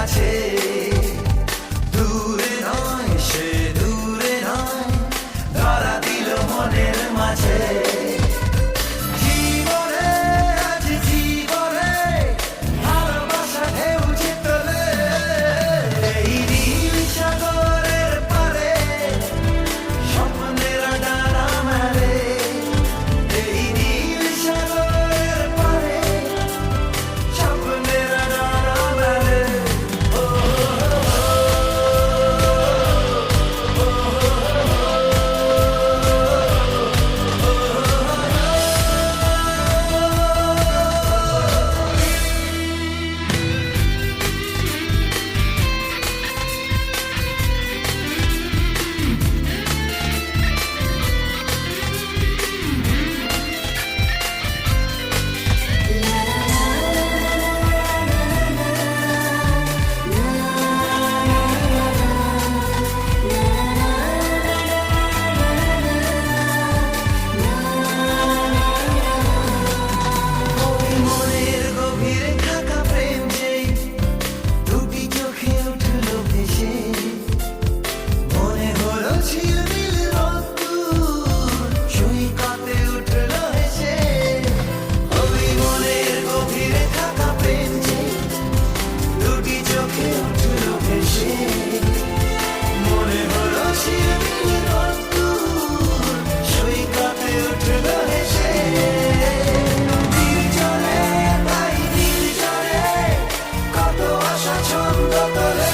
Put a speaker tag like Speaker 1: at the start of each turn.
Speaker 1: কাছে, দূরে নয় সে দূরে নয়, ধরা দিল মনের মাঝে। জীবনে আজ জীবনে ভালোবাসা ঢেউ যে তোলে, এই নীল সাগরের পারে স্বপ্নের ডানা মেলে, এই নীল সাগরের পারে স্বপ্নের ডানা মেলে। মনের গভীরে থাকা প্রেম যে দুটি চোখে উঠল ভেসে, মনে হলো ঝিলমিল রোদ্দুর সৈকতে উঠল হেসে। ওই মনের গভীরে থাকা প্রেম যে দুটি চোখে উঠল ভেসে, মনে হলো ঝিলমিল রোদ্দুর সৈকতে উঠল হেসে। নীল জলে তাই নীল জলে কত আশা ছন্দ তোলে।